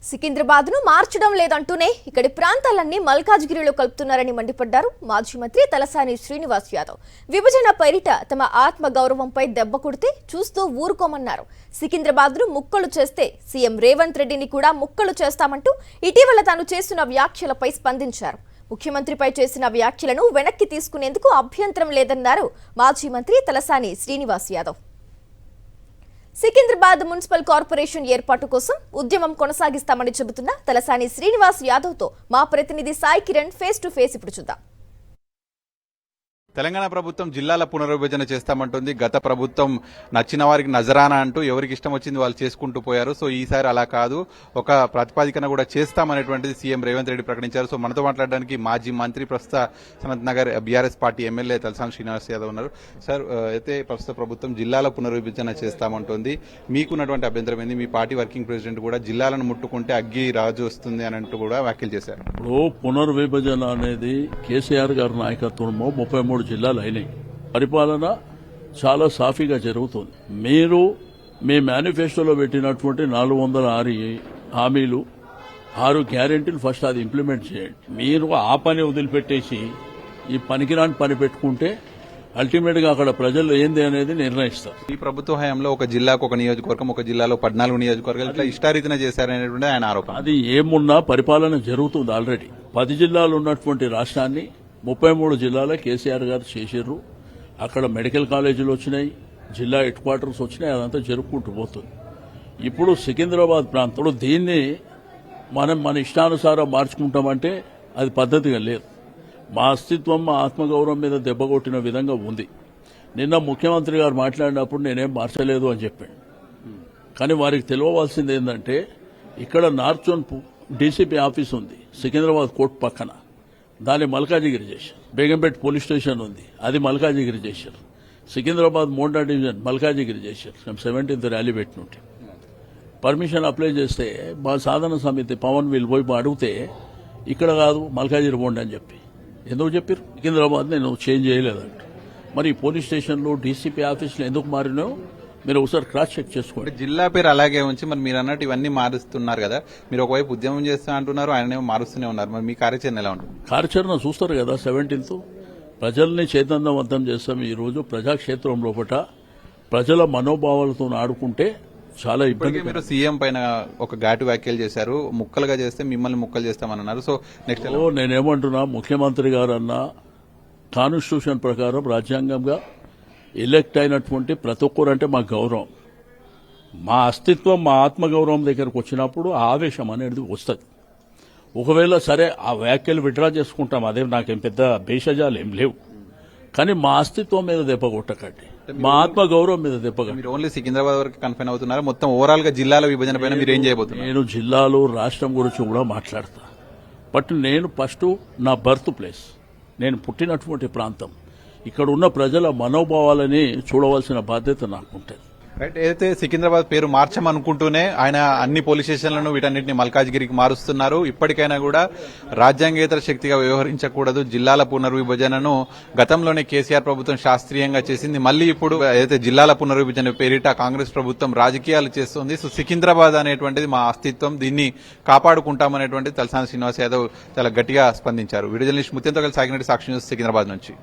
సికింద్రాబాద్ ను మార్చడం లేదంటూనే ఇక్కడి ప్రాంతాలన్నీ మల్కాజ్గిరిలో కలుపుతున్నారని మండిపడ్డారు మాజీ మంత్రి తలసాని శ్రీనివాస్ యాదవ్. విభజన పేరిట తమ ఆత్మ గౌరవంపై దెబ్బ కొడితే చూస్తూ ఊరుకోమన్నారు. సికింద్రాబాద్ ను ముక్కలు చేస్తే సీఎం రేవంత్ రెడ్డిని కూడా ముక్కలు చేస్తామంటూ ఇటీవల తాను చేస్తున్న వ్యాఖ్యలపై స్పందించారు. ముఖ్యమంత్రిపై చేసిన వ్యాఖ్యలను వెనక్కి తీసుకునేందుకు అభ్యంతరం లేదన్నారు మాజీ మంత్రి తలసాని శ్రీనివాస్ యాదవ్. సికింద్రాబాద్ మున్సిపల్ కార్పొరేషన్ ఏర్పాటు కోసం ఉద్యమం కొనసాగిస్తామని చెబుతున్న తలసాని శ్రీనివాస్ యాదవ్ తో మా ప్రతినిధి Sai Kiran face to face ఇప్పుడు చూద్దాం. తెలంగాణ ప్రభుత్వం జిల్లాల పునర్విభజన చేస్తామంటుంది. గత ప్రభుత్వం నచ్చిన వారికి నజరానా అంటూ ఎవరికి ఇష్టం వచ్చింది వాళ్ళు చేసుకుంటూ పోయారు. సో ఈసారి అలా కాదు, ఒక ప్రతిపాదికన కూడా చేస్తామనేటువంటిది సీఎం రేవంత్ రెడ్డి ప్రకటించారు. సో మనతో మాట్లాడడానికి మాజీ మంత్రి, ప్రస్తుత Sanath Nagar BRS party MLA Talasani Srinivas Yadav ఉన్నారు. సార్, అయితే ప్రస్తుత ప్రభుత్వం జిల్లాల పునర్విభజన చేస్తామంటుంది. మీకున్నటువంటి అభ్యంతరం ఏంది? మీ పార్టీ వర్కింగ్ ప్రెసిడెంట్ కూడా జిల్లాలను ముట్టుకుంటే అగ్గి రాజు వస్తుంది అని అంటూ కూడా వ్యాఖ్యలు చేశారు. పునర్విభజన అనేది కేసీఆర్ గారి నాయకత్వంలో 33 జిల్లాలు అయినాయి. పరిపాలన చాలా సాఫీగా జరుగుతుంది. మీరు మీ మేనిఫెస్టోలో పెట్టినటువంటి 406 హామీలు, 6 గ్యారెంటీలు ఫస్ట్ అది ఇంప్లిమెంట్ చేయండి. మీరు ఆ పని వదిలిపెట్టేసి ఈ పనికిరాని పని పెట్టుకుంటే అల్టిమేట్ గా అక్కడ ప్రజలు ఏంది అనేది నిర్ణయిస్తారు. ఈ ప్రభుత్వ హయాంలో ఒక జిల్లాకు ఒక నియోజకవర్గం, ఒక జిల్లాలో 14 నియోజకవర్గాలు ఇట్లా ఇష్టారీతిన చేశారనేటువంటి ఆయన ఆరోపణ. అది ఏమున్నా పరిపాలన జరుగుతుంది. ఆల్రెడీ 10 జిల్లాలు ఉన్నటువంటి రాష్ట్రాన్ని 33 జిల్లాలో కేసీఆర్ గారు చేశారు. అక్కడ మెడికల్ కాలేజీలు వచ్చినాయి, జిల్లా హెడ్ క్వార్టర్స్ వచ్చినాయి, అదంతా జరుపుకుంటూ పోతుంది. ఇప్పుడు సికింద్రాబాద్ ప్రాంతంలో దీన్ని మన ఇష్టానుసారం మార్చుకుంటామంటే అది పద్ధతిగా లేదు. మా అస్తిత్వం, మా ఆత్మగౌరవం మీద దెబ్బ కొట్టిన విధంగా ఉంది. నిన్న ముఖ్యమంత్రి గారు మాట్లాడినప్పుడు నేనేం మార్చలేదు అని చెప్పాను. కానీ వారికి తెలియవలసింది ఏంటంటే ఇక్కడ నార్త్ జోన్ డీసీపీ ఆఫీస్ ఉంది సికింద్రాబాద్ కోర్టు పక్కన, దాన్ని మల్కాజిగిరి చేశారు. బేగంపేట పోలీస్ స్టేషన్ ఉంది, అది మల్కాజిగిరి చేశారు. సికింద్రాబాద్ మోండా డివిజన్ మల్కాజిగిరి చేశారు. 17th ర్యాలీ పెట్టినట్టు పర్మిషన్ అప్లై చేస్తే మా సాధన సమితి పవన్ వీళ్ళు పోయి అడిగితే ఇక్కడ కాదు మల్కాజిగిరి పోండి అని చెప్పి ఎందుకు చెప్పారు? సికింద్రాబాద్ నేను చేంజ్ చేయలేదంట. మరి పోలీస్ స్టేషన్లు, డీసీపీ ఆఫీసులు ఎందుకు మారినాయో మీరు ఒకసారి క్రాస్ చెక్ చేసుకోండి. జిల్లా పేరు అలాగే ఉంచి మరి మీరు అన్నట్టు ఇవన్నీ మారుస్తున్నారు కదా, మీరు ఒకవైపు ఉద్యమం చేస్తా అంటున్నారు, ఆయనేమో మారుస్తూనే ఉన్నారు. మరి మీ కార్యాచరణ ఎలా ఉంటుంది? కార్యాచరణ చూస్తారు కదా, 17th ప్రజల్ని చైతన్యవంతం చేస్తాం. ఈ రోజు ప్రజాక్షేత్రం లోపల ప్రజల మనోభావాలతో ఆడుకుంటే చాలా ఇబ్బంది. మీరు సీఎం పైన ఒక ఘాటు వ్యాఖ్యలు చేశారు, ముక్కలుగా చేస్తే మిమ్మల్ని ముక్కలు చేస్తామన్నారు. సో నెక్స్ట్ నేనేమంటున్నా, ముఖ్యమంత్రి గారన్నా కాన్స్టిట్యూషన్ ప్రకారం రాజ్యాంగంగా ఎలక్ట్ అయినటువంటి ప్రతి ఒక్కరు అంటే మా గౌరవం, మా అస్తిత్వం, మా ఆత్మగౌరవం దగ్గరకు వచ్చినప్పుడు ఆవేశం అనేది వస్తుంది. ఒకవేళ సరే ఆ వ్యాఖ్యలు విడ్రా చేసుకుంటాం, అదే నాకేం పెద్ద భేషజాలు ఏం లేవు. కానీ మా అస్తిత్వం మీద దెబ్బ కొట్టకండి, మా ఆత్మగౌరవం మీద దెబ్బ. మీరు ఓన్లీ సికింద్రాబాద్ వరకు కన్ఫైన్ అవుతున్నారు, మొత్తం ఓవరాల్ గా జిల్లాల విభజన పైన మీరు ఏం చేయబోతున్నారు? నేను జిల్లాలు, రాష్ట్రం గురించి కూడా మాట్లాడతా. బట్ నేను ఫస్ట్ నా బర్త్ ప్లేస్, నేను పుట్టినటువంటి ప్రాంతం, ఇక్కడ ఉన్న ప్రజల మనోభావాలని చూడవలసిన బాధ్యత నాకుంటుంది. రైట్. ఏదైతే సికింద్రాబాద్ పేరు మార్చమనుకుంటూనే ఆయన అన్ని పోలీస్ స్టేషన్లను వీటన్నిటిని మల్కాజ్గిరికి మారుస్తున్నారు. ఇప్పటికైనా కూడా రాజ్యాంగేతర శక్తిగా వ్యవహరించకూడదు. జిల్లాల పునర్విభజనను గతంలోనే కేసీఆర్ ప్రభుత్వం శాస్త్రీయంగా చేసింది. మళ్లీ ఇప్పుడు ఏదైతే జిల్లాల పునర్విభజన పేరిట కాంగ్రెస్ ప్రభుత్వం రాజకీయాలు చేస్తుంది. సో సికింద్రాబాద్ అనేటువంటిది మా అస్తిత్వం, దీన్ని కాపాడుకుంటామనేటువంటిది తలసాని శ్రీనివాస్ యాదవ్ చాలా గట్టిగా స్పందించారు. వీడియో జర్నలిస్ట్ ముత్యంతో కలిసి సాగినట్టు సాక్షి న్యూస్ సికింద్రాబాద్ నుంచి.